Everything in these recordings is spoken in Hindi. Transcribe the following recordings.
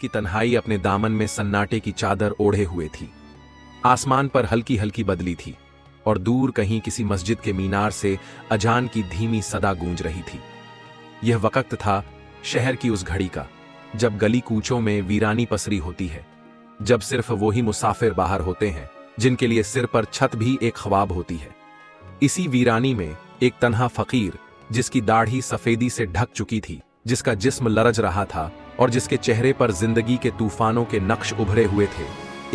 की तन्हाई अपने दामन में सन्नाटे की चादर ओढ़े हुए थी। आसमान पर हल्की हल्की बदली थी और दूर कहीं किसी मस्जिद के मीनार से अजान की धीमी सदा गूंज रही थी। यह वक्त था शहर की उस घड़ी का जब गली कूचों में वीरानी पसरी होती है, जब सिर्फ वो ही मुसाफिर बाहर होते हैं जिनके लिए सिर पर छत भी एक ख्वाब होती है। इसी वीरानी में एक तन्हा फकीर, जिसकी दाढ़ी सफेदी से ढक चुकी थी, जिसका जिस्म लरज रहा था और जिसके चेहरे पर जिंदगी के तूफानों के नक्श उभरे हुए थे,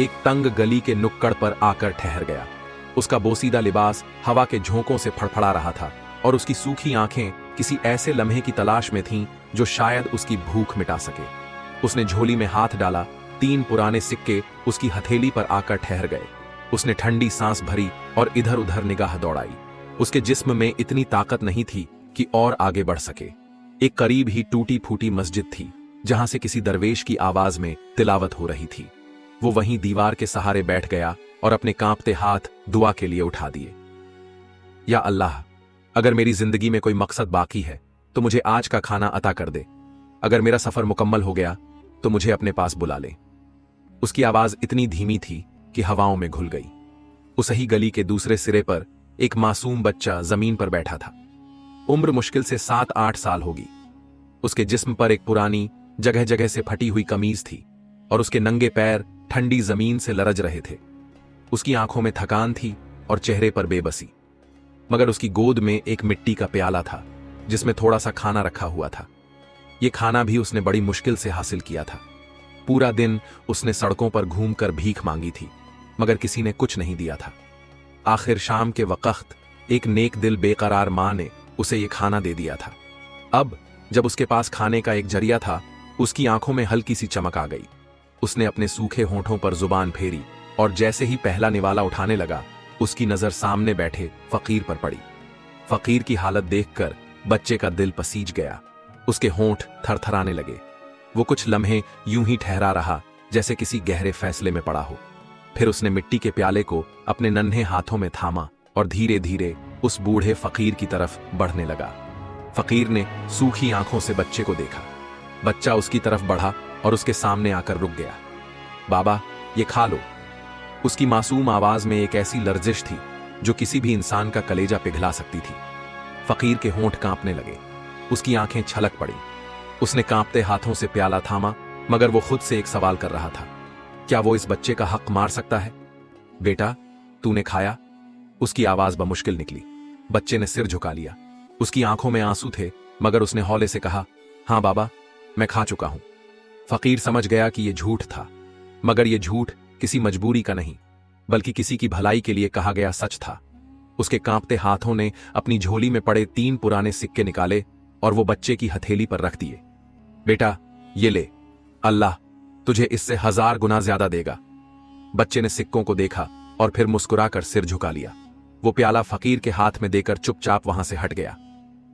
एक तंग गली के नुक्कड़ पर आकर ठहर गया। उसका बोसीदा लिबास हवा के झोंकों से फड़फड़ा रहा था और उसकी सूखी आंखें किसी ऐसे लम्हे की तलाश में थीं जो शायद उसकी भूख मिटा सके। उसने झोली में हाथ डाला, 3 पुराने सिक्के उसकी हथेली पर आकर ठहर गए। उसने ठंडी सांस भरी और इधर उधर निगाह दौड़ाई। उसके जिस्म में इतनी ताकत नहीं थी कि और आगे बढ़ सके। एक करीब ही टूटी फूटी मस्जिद थी जहां से किसी दरवेश की आवाज में तिलावत हो रही थी। वो वहीं दीवार के सहारे बैठ गया और अपने कांपते हाथ दुआ के लिए उठा दिए। या अल्लाह, अगर मेरी जिंदगी में कोई मकसद बाकी है तो मुझे आज का खाना अता कर दे। अगर मेरा सफर मुकम्मल हो गया तो मुझे अपने पास बुला ले। उसकी आवाज इतनी धीमी थी कि हवाओं में घुल गई। उस ही गली के दूसरे सिरे पर एक मासूम बच्चा जमीन पर बैठा था। उम्र मुश्किल से 7-8 साल होगी। उसके जिस्म पर एक पुरानी जगह जगह से फटी हुई कमीज थी और उसके नंगे पैर ठंडी जमीन से लरज रहे थे। उसकी आंखों में थकान थी और चेहरे पर बेबसी, मगर उसकी गोद में एक मिट्टी का प्याला था जिसमें थोड़ा सा खाना रखा हुआ था। यह खाना भी उसने बड़ी मुश्किल से हासिल किया था। पूरा दिन उसने सड़कों पर घूमकर भीख मांगी थी, मगर किसी ने कुछ नहीं दिया था। आखिर शाम के वक्त एक नेक दिल बेकरार मां ने उसे यह खाना दे दिया था। अब जब उसके पास खाने का एक जरिया था, उसकी आंखों में हल्की सी चमक आ गई। उसने अपने सूखे होंठों पर जुबान फेरी और जैसे ही पहला निवाला उठाने लगा, उसकी नजर सामने बैठे फकीर पर पड़ी। फकीर की हालत देखकर बच्चे का दिल पसीज गया। उसके होंठ थरथराने लगे। वो कुछ लम्हे यूं ही ठहरा रहा जैसे किसी गहरे फैसले में पड़ा हो। फिर उसने मिट्टी के प्याले को अपने नन्हे हाथों में थामा और धीरे धीरे उस बूढ़े फकीर की तरफ बढ़ने लगा। फकीर ने सूखी आंखों से बच्चे को देखा। बच्चा उसकी तरफ बढ़ा और उसके सामने आकर रुक गया। बाबा, ये खा लो। उसकी मासूम आवाज में एक ऐसी लर्जिश थी जो किसी भी इंसान का कलेजा पिघला सकती थी। फकीर के होंठ कांपने लगे, उसकी आंखें छलक पड़ी। उसने कांपते हाथों से प्याला थामा, मगर वो खुद से एक सवाल कर रहा था, क्या वो इस बच्चे का हक मार सकता है? बेटा, तूने खाया? उसकी आवाज बमुश्किल निकली। बच्चे ने सिर झुका लिया। उसकी आंखों में आंसू थे, मगर उसने हौले से कहा, हां बाबा, मैं खा चुका हूं। फकीर समझ गया कि यह झूठ था, मगर यह झूठ किसी मजबूरी का नहीं, बल्कि किसी की भलाई के लिए कहा गया सच था। उसके कांपते हाथों ने अपनी झोली में पड़े 3 पुराने सिक्के निकाले और वो बच्चे की हथेली पर रख दिए। बेटा, ये ले, अल्लाह तुझे इससे 1000 गुना ज्यादा देगा। बच्चे ने सिक्कों को देखा और फिर मुस्कुराकर सिर झुका लिया। वो प्याला फकीर के हाथ में देकर चुपचाप वहां से हट गया।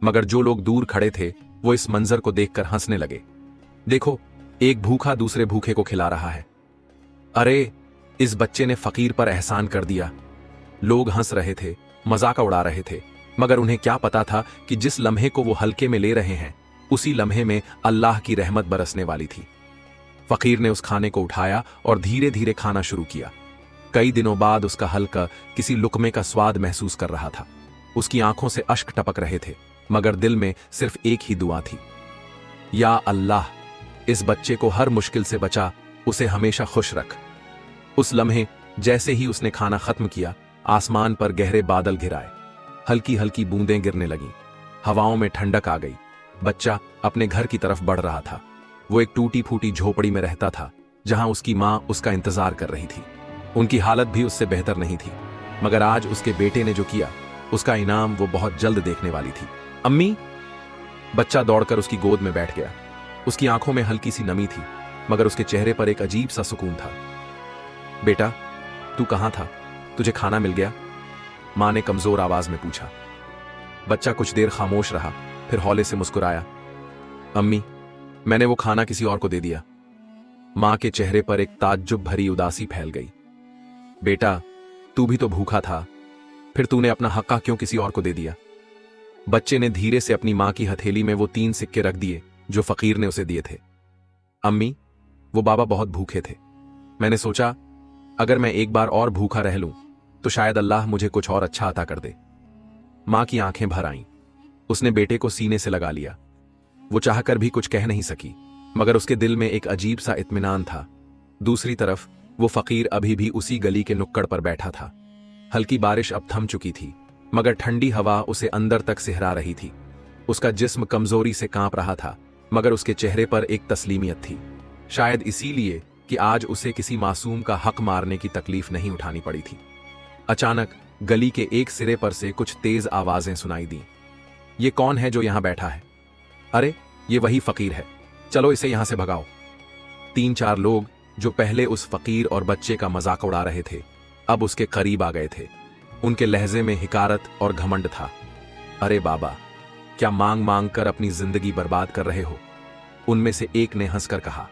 मगर जो लोग दूर खड़े थे वो इस मंजर को देखकर हंसने लगे। देखो, एक भूखा दूसरे भूखे को खिला रहा है। अरे, इस बच्चे ने फकीर पर एहसान कर दिया। लोग हंस रहे थे, मजाक उड़ा रहे थे, मगर उन्हें क्या पता था कि जिस लम्हे को वो हल्के में ले रहे हैं, उसी लम्हे में अल्लाह की रहमत बरसने वाली थी। फकीर ने उस खाने को उठाया और धीरे धीरे खाना शुरू किया। कई दिनों बाद उसका हल्का किसी लुकमे का स्वाद महसूस कर रहा था। उसकी आंखों से अश्क टपक रहे थे, मगर दिल में सिर्फ एक ही दुआ थी, या अल्लाह, इस बच्चे को हर मुश्किल से बचा, उसे हमेशा खुश रख। उस लम्हे जैसे ही उसने खाना खत्म किया, आसमान पर गहरे बादल घिराए। हल्की हल्की बूंदें गिरने लगीं। हवाओं में ठंडक आ गई। बच्चा अपने घर की तरफ बढ़ रहा था। वो एक टूटी फूटी झोपड़ी में रहता था जहां उसकी मां उसका इंतजार कर रही थी। उनकी हालत भी उससे बेहतर नहीं थी, मगर आज उसके बेटे ने जो किया, उसका इनाम वो बहुत जल्द देखने वाली थी। अम्मी! बच्चा दौड़कर उसकी गोद में बैठ गया। उसकी आंखों में हल्की सी नमी थी, मगर उसके चेहरे पर एक अजीब सा सुकून था। बेटा, तू कहां था? तुझे खाना मिल गया? मां ने कमजोर आवाज में पूछा। बच्चा कुछ देर खामोश रहा, फिर हौले से मुस्कुराया। अम्मी, मैंने वो खाना किसी और को दे दिया। मां के चेहरे पर एक ताज्जुब भरी उदासी फैल गई। बेटा, तू भी तो भूखा था, फिर तूने अपना हक्का क्यों किसी और को दे दिया? बच्चे ने धीरे से अपनी मां की हथेली में वो 3 सिक्के रख दिए जो फकीर ने उसे दिए थे। अम्मी, वो बाबा बहुत भूखे थे। मैंने सोचा अगर मैं एक बार और भूखा रह लूं तो शायद अल्लाह मुझे कुछ और अच्छा अता कर दे। मां की आंखें भर आईं। उसने बेटे को सीने से लगा लिया। वो चाहकर भी कुछ कह नहीं सकी, मगर उसके दिल में एक अजीब सा इत्मीनान था। दूसरी तरफ वो फकीर अभी भी उसी गली के नुक्कड़ पर बैठा था। हल्की बारिश अब थम चुकी थी, मगर ठंडी हवा उसे अंदर तक सिहरा रही थी। उसका जिस्म कमजोरी से कांप रहा था, मगर उसके चेहरे पर एक तस्लीमियत थी। शायद इसीलिए कि आज उसे किसी मासूम का हक मारने की तकलीफ नहीं उठानी पड़ी थी। अचानक गली के एक सिरे पर से कुछ तेज आवाजें सुनाई दी। ये कौन है जो यहां बैठा है? अरे ये वही फकीर है, चलो इसे यहां से भगाओ। 3-4 लोग जो पहले उस फकीर और बच्चे का मजाक उड़ा रहे थे, अब उसके करीब आ गए थे। उनके लहजे में हिकारत और घमंड था। अरे बाबा, क्या मांग मांग कर अपनी जिंदगी बर्बाद कर रहे हो? उनमें से एक ने हंसकर कहा।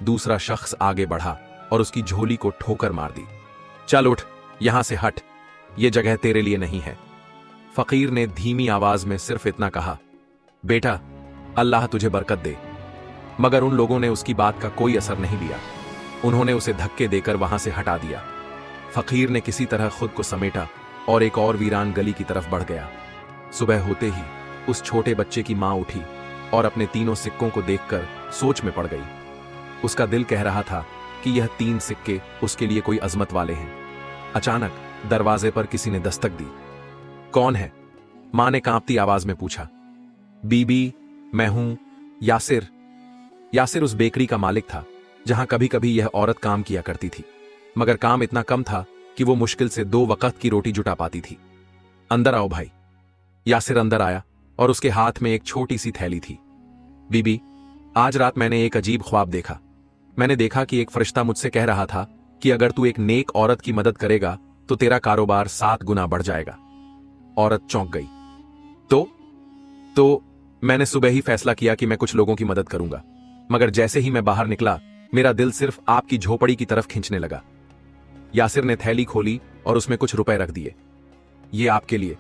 दूसरा शख्स आगे बढ़ा और उसकी झोली को ठोकर मार दी। चल उठ, यहां से हट, यह जगह तेरे लिए नहीं है। फकीर ने धीमी आवाज में सिर्फ इतना कहा, बेटा अल्लाह तुझे बरकत दे। मगर उन लोगों ने उसकी बात का कोई असर नहीं लिया। उन्होंने उसे धक्के देकर वहां से हटा दिया। फकीर ने किसी तरह खुद को समेटा और एक और वीरान गली की तरफ बढ़ गया। सुबह होते ही उस छोटे बच्चे की मां उठी और अपने तीनों सिक्कों को देखकर सोच में पड़ गई। उसका दिल कह रहा था कि यह 3 सिक्के उसके लिए कोई अजमत वाले हैं। अचानक दरवाजे पर किसी ने दस्तक दी। कौन है? मां ने कांपती आवाज में पूछा। बीबी, मैं हूं यासिर। यासिर उस बेकरी का मालिक था जहां कभी कभी यह औरत काम किया करती थी, मगर काम इतना कम था कि वो मुश्किल से 2 वक्त की रोटी जुटा पाती थी। अंदर आओ भाई। यासिर अंदर आया और उसके हाथ में एक छोटी सी थैली थी। बीबी, आज रात मैंने एक अजीब ख्वाब देखा। मैंने देखा कि एक फरिश्ता मुझसे कह रहा था कि अगर तू एक नेक औरत की मदद करेगा तो तेरा कारोबार 7 गुना बढ़ जाएगा। औरत चौंक गई। तो मैंने सुबह ही फैसला किया कि मैं कुछ लोगों की मदद करूंगा, मगर जैसे ही मैं बाहर निकला मेरा दिल सिर्फ आपकी झोपड़ी की तरफ खींचने लगा। यासिर ने थैली खोली और उसमें कुछ रुपए रख दिए। ये आपके लिए,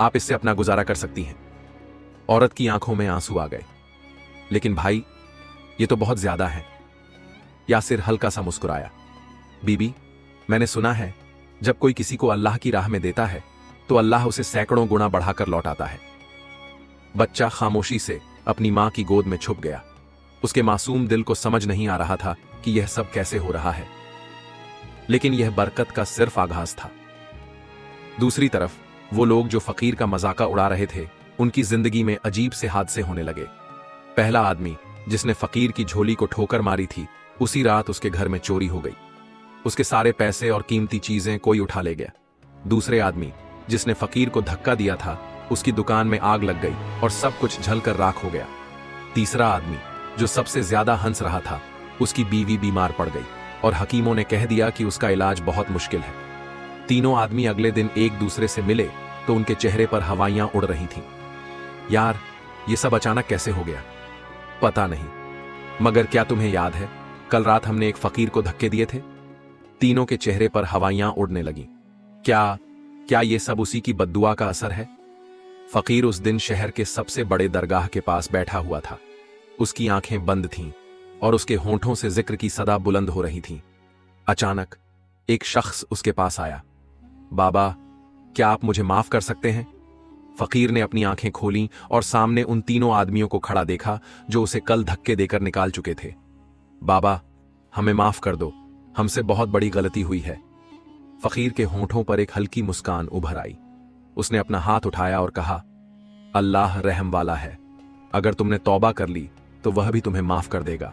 आप इससे अपना गुजारा कर सकती हैं। औरत की आंखों में आंसू आ गए। लेकिन भाई, ये तो बहुत ज्यादा है। यासिर हल्का सा मुस्कुराया। बीबी, मैंने सुना है जब कोई किसी को अल्लाह की राह में देता है तो अल्लाह उसे सैकड़ों गुना बढ़ाकर लौटाता है। बच्चा खामोशी से अपनी मां की गोद में छुप गया। उसके मासूम दिल को समझ नहीं आ रहा था कि यह सब कैसे हो रहा है, लेकिन यह बरकत का सिर्फ आगाज था। दूसरी तरफ वो लोग जो फकीर का मजाका उड़ा रहे थे, उनकी जिंदगी में अजीब से हादसे होने लगे। पहला आदमी जिसने फकीर की झोली को ठोकर मारी थी, उसी रात उसके घर में चोरी हो गई। उसके सारे पैसे और कीमती चीजें कोई उठा ले गया। दूसरे आदमी जिसने फकीर को धक्का दिया था, उसकी दुकान में आग लग गई और सब कुछ जलकर राख हो गया। तीसरा आदमी जो सबसे ज्यादा हंस रहा था, उसकी बीवी बीमार पड़ गई और हकीमों ने कह दिया कि उसका इलाज बहुत मुश्किल है। तीनों आदमी अगले दिन एक दूसरे से मिले तो उनके चेहरे पर हवाइयां उड़ रही थीं। यार, ये सब अचानक कैसे हो गया? पता नहीं, मगर क्या तुम्हें याद है कल रात हमने एक फकीर को धक्के दिए थे? तीनों के चेहरे पर हवाइयां उड़ने लगीं। क्या ये सब उसी की बद्दुआ का असर है? फकीर उस दिन शहर के सबसे बड़े दरगाह के पास बैठा हुआ था। उसकी आंखें बंद थीं और उसके होंठों से जिक्र की सदा बुलंद हो रही थीं। अचानक एक शख्स उसके पास आया। बाबा, क्या आप मुझे माफ कर सकते हैं? फकीर ने अपनी आंखें खोलीं और सामने उन तीनों आदमियों को खड़ा देखा जो उसे कल धक्के देकर निकाल चुके थे। बाबा, हमें माफ कर दो, हमसे बहुत बड़ी गलती हुई है। फकीर के होंठों पर एक हल्की मुस्कान उभर आई। उसने अपना हाथ उठाया और कहा, अल्लाह रहम वाला है, अगर तुमने तौबा कर ली तो वह भी तुम्हें माफ कर देगा।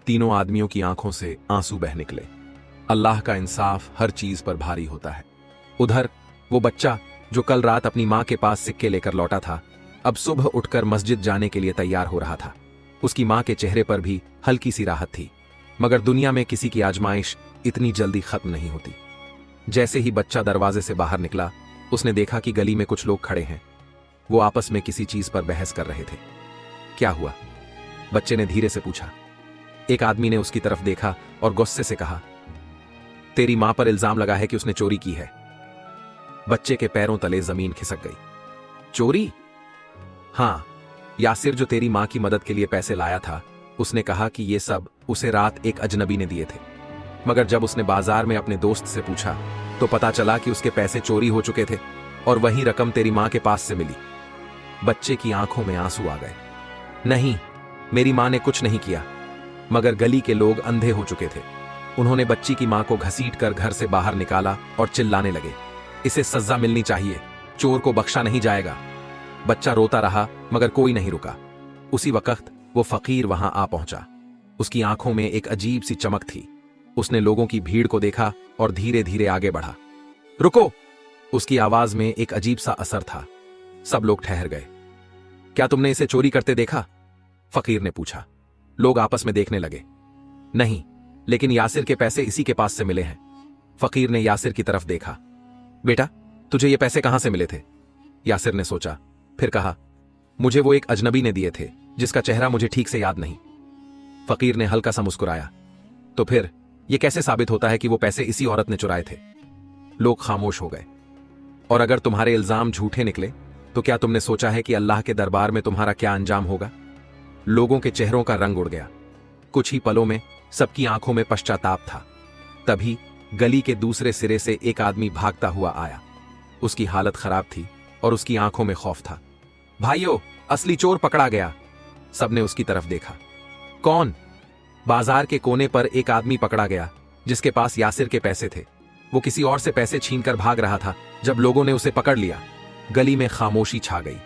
तीनों आदमियों की आंखों से आंसू बह निकले। अल्लाह का इंसाफ हर चीज पर भारी होता है। उधर वो बच्चा जो कल रात अपनी मां के पास सिक्के लेकर लौटा था, अब सुबह उठकर मस्जिद जाने के लिए तैयार हो रहा था। उसकी मां के चेहरे पर भी हल्की सी राहत थी, मगर दुनिया में किसी की आजमाइश इतनी जल्दी खत्म नहीं होती। जैसे ही बच्चा दरवाजे से बाहर निकला, उसने देखा कि गली में कुछ लोग खड़े हैं। वो आपस में किसी चीज पर बहस कर रहे थे। क्या हुआ? बच्चे ने धीरे से पूछा। एक आदमी ने उसकी तरफ देखा और गुस्से से कहा, तेरी मां पर इल्जाम लगा है कि उसने चोरी की है। बच्चे के पैरों तले जमीन खिसक गई। चोरी? हां, यासिर जो तेरी मां की मदद के लिए पैसे लाया था, उसने कहा कि ये सब उसे रात एक अजनबी ने दिए थे, मगर जब उसने बाजार में अपने दोस्त से पूछा तो पता चला कि उसके पैसे चोरी हो चुके थे और वही रकम तेरी मां के पास से मिली। बच्चे की आंखों में आंसू आ गए। नहीं, मेरी मां ने कुछ नहीं किया, मगर गली के लोग अंधे हो चुके थे। उन्होंने बच्ची की मां को घसीटकर घर से बाहर निकाला और चिल्लाने लगे, इसे सजा मिलनी चाहिए, चोर को बख्शा नहीं जाएगा। बच्चा रोता रहा मगर कोई नहीं रुका। उसी वक्त वो फकीर वहां आ पहुंचा। उसकी आंखों में एक अजीब सी चमक थी। उसने लोगों की भीड़ को देखा और धीरे धीरे आगे बढ़ा। रुको! उसकी आवाज में एक अजीब सा असर था। सब लोग ठहर गए। क्या तुमने इसे चोरी करते देखा? फकीर ने पूछा। लोग आपस में देखने लगे। नहीं, लेकिन यासिर के पैसे इसी के पास से मिले हैं। फकीर ने यासिर की तरफ देखा। बेटा, तुझे ये पैसे कहां से मिले थे? यासिर ने सोचा, फिर कहा, मुझे वो एक अजनबी ने दिए थे जिसका चेहरा मुझे ठीक से याद नहीं। फकीर ने हल्का सा मुस्कुराया। तो फिर यह कैसे साबित होता है कि वो पैसे इसी औरत ने चुराए थे? लोग खामोश हो गए। और अगर तुम्हारे इल्जाम झूठे निकले तो क्या तुमने सोचा है कि अल्लाह के दरबार में तुम्हारा क्या अंजाम होगा? लोगों के चेहरों का रंग उड़ गया। कुछ ही पलों में सबकी आंखों में पश्चाताप था। तभी गली के दूसरे सिरे से एक आदमी भागता हुआ आया। उसकी हालत खराब थी और उसकी आंखों में खौफ था। भाइयों, असली चोर पकड़ा गया! सबने उसकी तरफ देखा। कौन? बाजार के कोने पर एक आदमी पकड़ा गया जिसके पास यासिर के पैसे थे। वो किसी और से पैसे छीनकर भाग रहा था जब लोगों ने उसे पकड़ लिया। गली में खामोशी छा गई।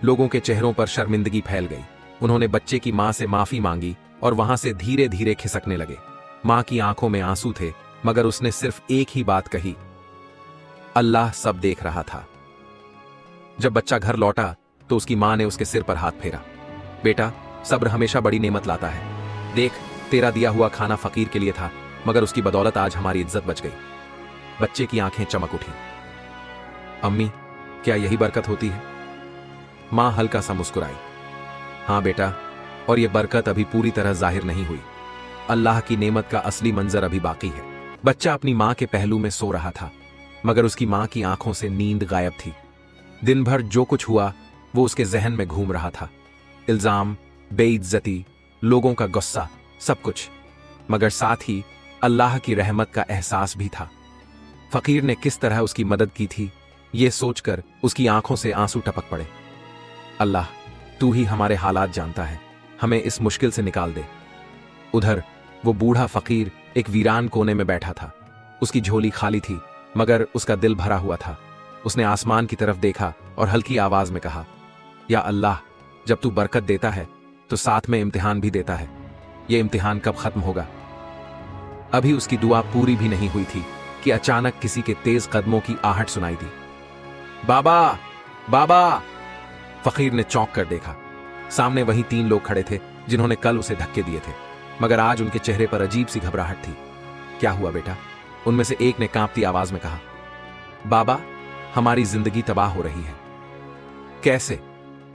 लोगों के चेहरों पर शर्मिंदगी फैल गई। उन्होंने बच्चे की मां से माफी मांगी और वहां से धीरे धीरे खिसकने लगे। मां की आंखों में आंसू थे, मगर उसने सिर्फ एक ही बात कही, अल्लाह सब देख रहा था। जब बच्चा घर लौटा तो उसकी मां ने उसके सिर पर हाथ फेरा। बेटा, सब्र हमेशा बड़ी नेमत लाता है। देख, तेरा दिया हुआ खाना फकीर के लिए था, मगर उसकी बदौलत आज हमारी इज्जत बच गई। बच्चे की आंखें चमक उठी। अम्मी, क्या यही बरकत होती है? मां हल्का सा मुस्कुराई। हां बेटा, और यह बरकत अभी पूरी तरह जाहिर नहीं हुई। अल्लाह की नेमत का असली मंजर अभी बाकी है। बच्चा अपनी मां के पहलू में सो रहा था, मगर उसकी मां की आंखों से नींद गायब थी। दिन भर जो कुछ हुआ वो उसके जहन में घूम रहा था। इल्जाम, बेइज्जती, लोगों का गुस्सा, सब कुछ, मगर साथ ही अल्लाह की रहमत का एहसास भी था। फकीर ने किस तरह उसकी मदद की थी, यह सोचकर उसकी आंखों से आंसू टपक पड़े। अल्लाह, तू ही हमारे हालात जानता है, हमें इस मुश्किल से निकाल दे। उधर वो बूढ़ा फकीर एक वीरान कोने में बैठा था। उसकी झोली खाली थी, मगर उसका दिल भरा हुआ था। उसने आसमान की तरफ देखा और हल्की आवाज में कहा, या अल्लाह, जब तू बरकत देता है तो साथ में इम्तिहान भी देता है। यह इम्तिहान कब खत्म होगा? अभी उसकी दुआ पूरी भी नहीं हुई थी कि अचानक किसी के तेज कदमों की आहट सुनाई दी। बाबा, बाबा! फकीर ने चौंक कर देखा। सामने वही 3 लोग खड़े थे जिन्होंने कल उसे धक्के दिए थे, मगर आज उनके चेहरे पर अजीब सी घबराहट थी। क्या हुआ बेटा? उनमें से एक ने कांपती आवाज में कहा, बाबा, हमारी जिंदगी तबाह हो रही है। कैसे?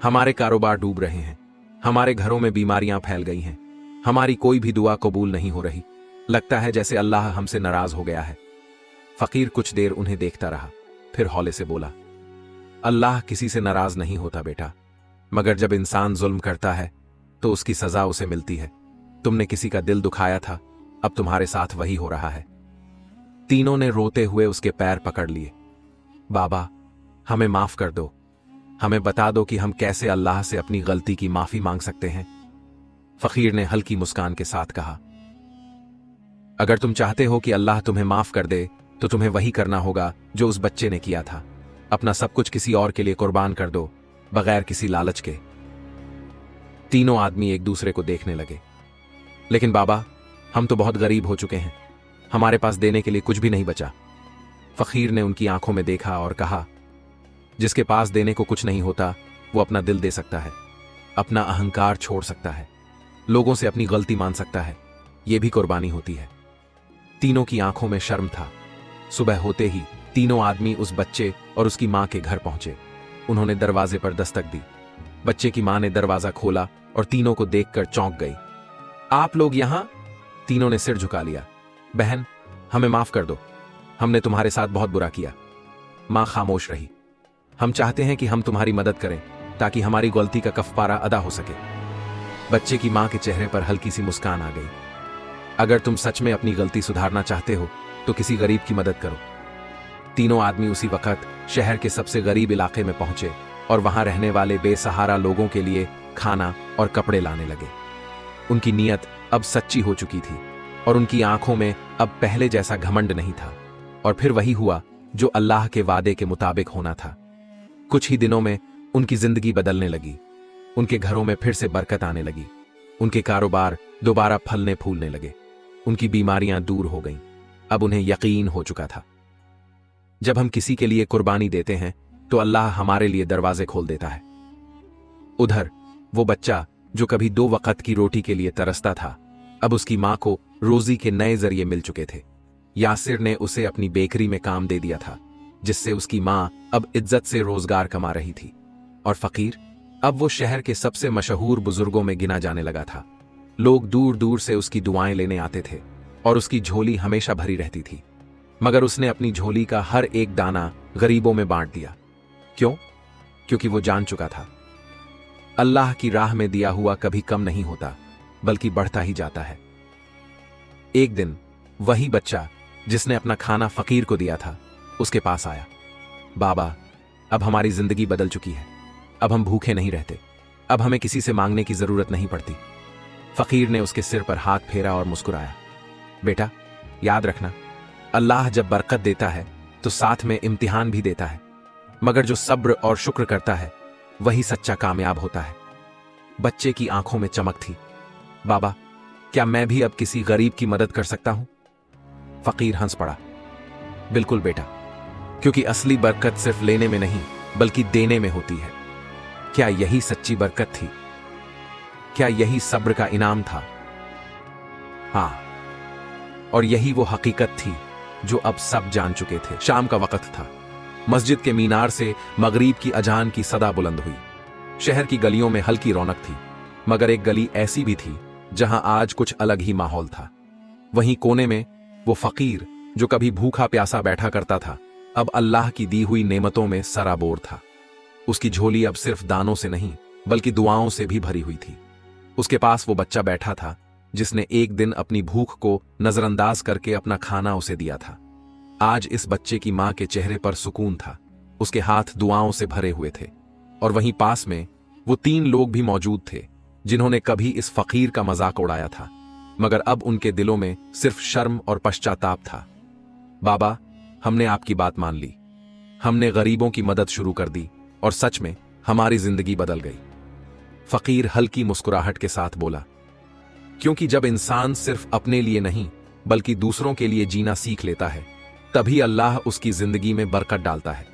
हमारे कारोबार डूब रहे हैं, हमारे घरों में बीमारियां फैल गई हैं, हमारी कोई भी दुआ कबूल नहीं हो रही। लगता है जैसे अल्लाह हमसे नाराज हो गया है। फकीर कुछ देर उन्हें देखता रहा, फिर हौले से बोला, अल्लाह किसी से नाराज नहीं होता बेटा, मगर जब इंसान जुल्म करता है तो उसकी सजा उसे मिलती है। तुमने किसी का दिल दुखाया था, अब तुम्हारे साथ वही हो रहा है। तीनों ने रोते हुए उसके पैर पकड़ लिए। बाबा, हमें माफ कर दो, हमें बता दो कि हम कैसे अल्लाह से अपनी गलती की माफी मांग सकते हैं। फकीर ने हल्की मुस्कान के साथ कहा, अगर तुम चाहते हो कि अल्लाह तुम्हें माफ कर दे तो तुम्हें वही करना होगा जो उस बच्चे ने किया था। अपना सब कुछ किसी और के लिए कुर्बान कर दो, बगैर किसी लालच के। तीनों आदमी एक दूसरे को देखने लगे। लेकिन बाबा, हम तो बहुत गरीब हो चुके हैं, हमारे पास देने के लिए कुछ भी नहीं बचा। फकीर ने उनकी आंखों में देखा और कहा, जिसके पास देने को कुछ नहीं होता वो अपना दिल दे सकता है, अपना अहंकार छोड़ सकता है, लोगों से अपनी गलती मान सकता है। यह भी कुर्बानी होती है। तीनों की आंखों में शर्म था। सुबह होते ही तीनों आदमी उस बच्चे और उसकी मां के घर पहुंचे। उन्होंने दरवाजे पर दस्तक दी। बच्चे की मां ने दरवाजा खोला और तीनों को देखकर चौंक गई। आप लोग यहां? तीनों ने सिर झुका लिया। बहन, हमें माफ कर दो, हमने तुम्हारे साथ बहुत बुरा किया। मां खामोश रही। हम चाहते हैं कि हम तुम्हारी मदद करें ताकि हमारी गलती का कफारा अदा हो सके। बच्चे की मां के चेहरे पर हल्की सी मुस्कान आ गई। अगर तुम सच में अपनी गलती सुधारना चाहते हो तो किसी गरीब की मदद करो। तीनों आदमी उसी वक्त शहर के सबसे गरीब इलाके में पहुंचे और वहां रहने वाले बेसहारा लोगों के लिए खाना और कपड़े लाने लगे। उनकी नीयत अब सच्ची हो चुकी थी और उनकी आंखों में अब पहले जैसा घमंड नहीं था। और फिर वही हुआ जो अल्लाह के वादे के मुताबिक होना था। कुछ ही दिनों में उनकी जिंदगी बदलने लगी। उनके घरों में फिर से बरकत आने लगी। उनके कारोबार दोबारा फलने फूलने लगे। उनकी बीमारियां दूर हो गईं। अब उन्हें यकीन हो चुका था, जब हम किसी के लिए कुर्बानी देते हैं तो अल्लाह हमारे लिए दरवाजे खोल देता है। उधर वो बच्चा जो कभी 2 वक्त की रोटी के लिए तरसता था, अब उसकी मां को रोजी के नए जरिए मिल चुके थे। यासिर ने उसे अपनी बेकरी में काम दे दिया था, जिससे उसकी मां अब इज्जत से रोजगार कमा रही थी। और फकीर अब वो शहर के सबसे मशहूर बुजुर्गों में गिना जाने लगा था। लोग दूर दूर से उसकी दुआएं लेने आते थे और उसकी झोली हमेशा भरी रहती थी। मगर उसने अपनी झोली का हर एक दाना गरीबों में बांट दिया। क्यों? क्योंकि वो जान चुका था अल्लाह की राह में दिया हुआ कभी कम नहीं होता, बल्कि बढ़ता ही जाता है। एक दिन वही बच्चा जिसने अपना खाना फकीर को दिया था उसके पास आया। बाबा, अब हमारी जिंदगी बदल चुकी है। अब हम भूखे नहीं रहते। अब हमें किसी से मांगने की जरूरत नहीं पड़ती। फकीर ने उसके सिर पर हाथ फेरा और मुस्कुराया। बेटा, याद रखना, अल्लाह जब बरकत देता है तो साथ में इम्तिहान भी देता है, मगर जो सब्र और शुक्र करता है वही सच्चा कामयाब होता है। बच्चे की आंखों में चमक थी। बाबा, क्या मैं भी अब किसी गरीब की मदद कर सकता हूं? फकीर हंस पड़ा। बिल्कुल बेटा, क्योंकि असली बरकत सिर्फ लेने में नहीं बल्कि देने में होती है। क्या यही सच्ची बरकत थी? क्या यही सब्र का इनाम था? हां, और यही वो हकीकत थी जो अब सब जान चुके थे। शाम का वक्त था। मस्जिद के मीनार से मगरिब की अजान की सदा बुलंद हुई। शहर की गलियों में हल्की रौनक थी, मगर एक गली ऐसी भी थी जहां आज कुछ अलग ही माहौल था। वहीं कोने में वो फकीर जो कभी भूखा प्यासा बैठा करता था, अब अल्लाह की दी हुई नेमतों में सराबोर था। उसकी झोली अब सिर्फ दानों से नहीं बल्कि दुआओं से भी भरी हुई थी। उसके पास वो बच्चा बैठा था जिसने एक दिन अपनी भूख को नजरअंदाज करके अपना खाना उसे दिया था। आज इस बच्चे की मां के चेहरे पर सुकून था। उसके हाथ दुआओं से भरे हुए थे। और वहीं पास में वो 3 लोग भी मौजूद थे जिन्होंने कभी इस फकीर का मजाक उड़ाया था, मगर अब उनके दिलों में सिर्फ शर्म और पश्चाताप था। बाबा, हमने आपकी बात मान ली। हमने गरीबों की मदद शुरू कर दी और सच में हमारी जिंदगी बदल गई। फकीर हल्की मुस्कुराहट के साथ बोला, क्योंकि जब इंसान सिर्फ अपने लिए नहीं बल्कि दूसरों के लिए जीना सीख लेता है, तभी अल्लाह उसकी जिंदगी में बरकत डालता है।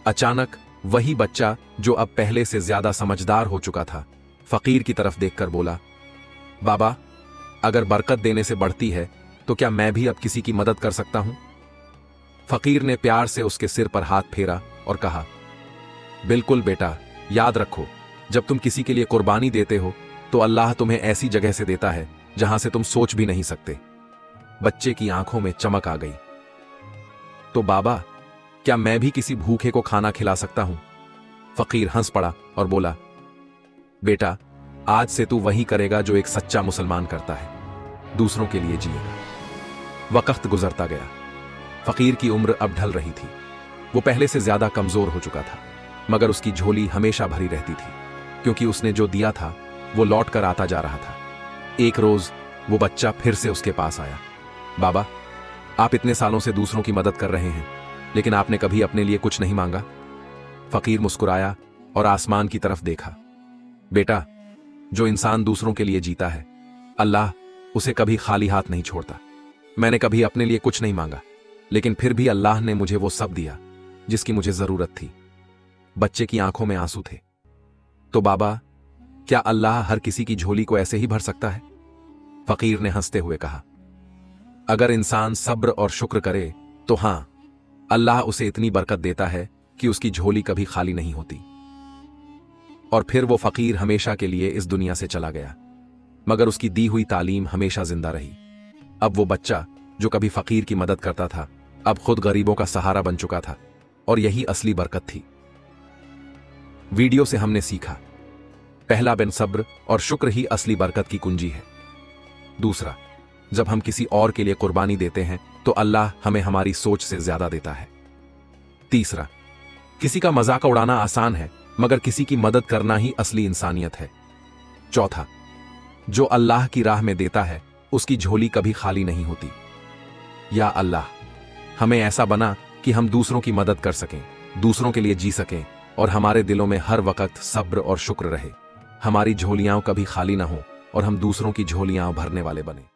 अचानक वही बच्चा जो अब पहले से ज्यादा समझदार हो चुका था, फकीर की तरफ देखकर बोला, बाबा, अगर बरकत देने से बढ़ती है तो क्या मैं भी अब किसी की मदद कर सकता हूं? फकीर ने प्यार से उसके सिर पर हाथ फेरा और कहा, बिल्कुल बेटा, याद रखो, जब तुम किसी के लिए कुर्बानी देते हो तो अल्लाह तुम्हें ऐसी जगह से देता है जहां से तुम सोच भी नहीं सकते। बच्चे की आंखों में चमक आ गई। तो बाबा, क्या मैं भी किसी भूखे को खाना खिला सकता हूं? फकीर हंस पड़ा और बोला, बेटा, आज से तू वही करेगा जो एक सच्चा मुसलमान करता है, दूसरों के लिए जिएगा। वक्त गुजरता गया। फकीर की उम्र अब ढल रही थी। वो पहले से ज्यादा कमजोर हो चुका था, मगर उसकी झोली हमेशा भरी रहती थी, क्योंकि उसने जो दिया था वो लौट कर आता जा रहा था। एक रोज वो बच्चा फिर से उसके पास आया। बाबा, आप इतने सालों से दूसरों की मदद कर रहे हैं, लेकिन आपने कभी अपने लिए कुछ नहीं मांगा। फकीर मुस्कुराया और आसमान की तरफ देखा। बेटा, जो इंसान दूसरों के लिए जीता है, अल्लाह उसे कभी खाली हाथ नहीं छोड़ता। मैंने कभी अपने लिए कुछ नहीं मांगा, लेकिन फिर भी अल्लाह ने मुझे वो सब दिया जिसकी मुझे जरूरत थी। बच्चे की आंखों में आंसू थे। तो बाबा, क्या अल्लाह हर किसी की झोली को ऐसे ही भर सकता है? फकीर ने हंसते हुए कहा, अगर इंसान सब्र और शुक्र करे तो हां, अल्लाह उसे इतनी बरकत देता है कि उसकी झोली कभी खाली नहीं होती। और फिर वो फकीर हमेशा के लिए इस दुनिया से चला गया, मगर उसकी दी हुई तालीम हमेशा जिंदा रही। अब वो बच्चा जो कभी फकीर की मदद करता था, अब खुद गरीबों का सहारा बन चुका था, और यही असली बरकत थी। वीडियो से हमने सीखा, पहला बिन सब्र और शुक्र ही असली बरकत की कुंजी है। दूसरा, जब हम किसी और के लिए कुर्बानी देते हैं तो अल्लाह हमें हमारी सोच से ज्यादा देता है। तीसरा, किसी का मजाक उड़ाना आसान है, मगर किसी की मदद करना ही असली इंसानियत है। चौथा, जो अल्लाह की राह में देता है उसकी झोली कभी खाली नहीं होती। या अल्लाह, हमें ऐसा बना कि हम दूसरों की मदद कर सकें, दूसरों के लिए जी सकें और हमारे दिलों में हर वक्त सब्र और शुक्र रहे। हमारी झोलियां कभी खाली ना हो और हम दूसरों की झोलियां भरने वाले बने।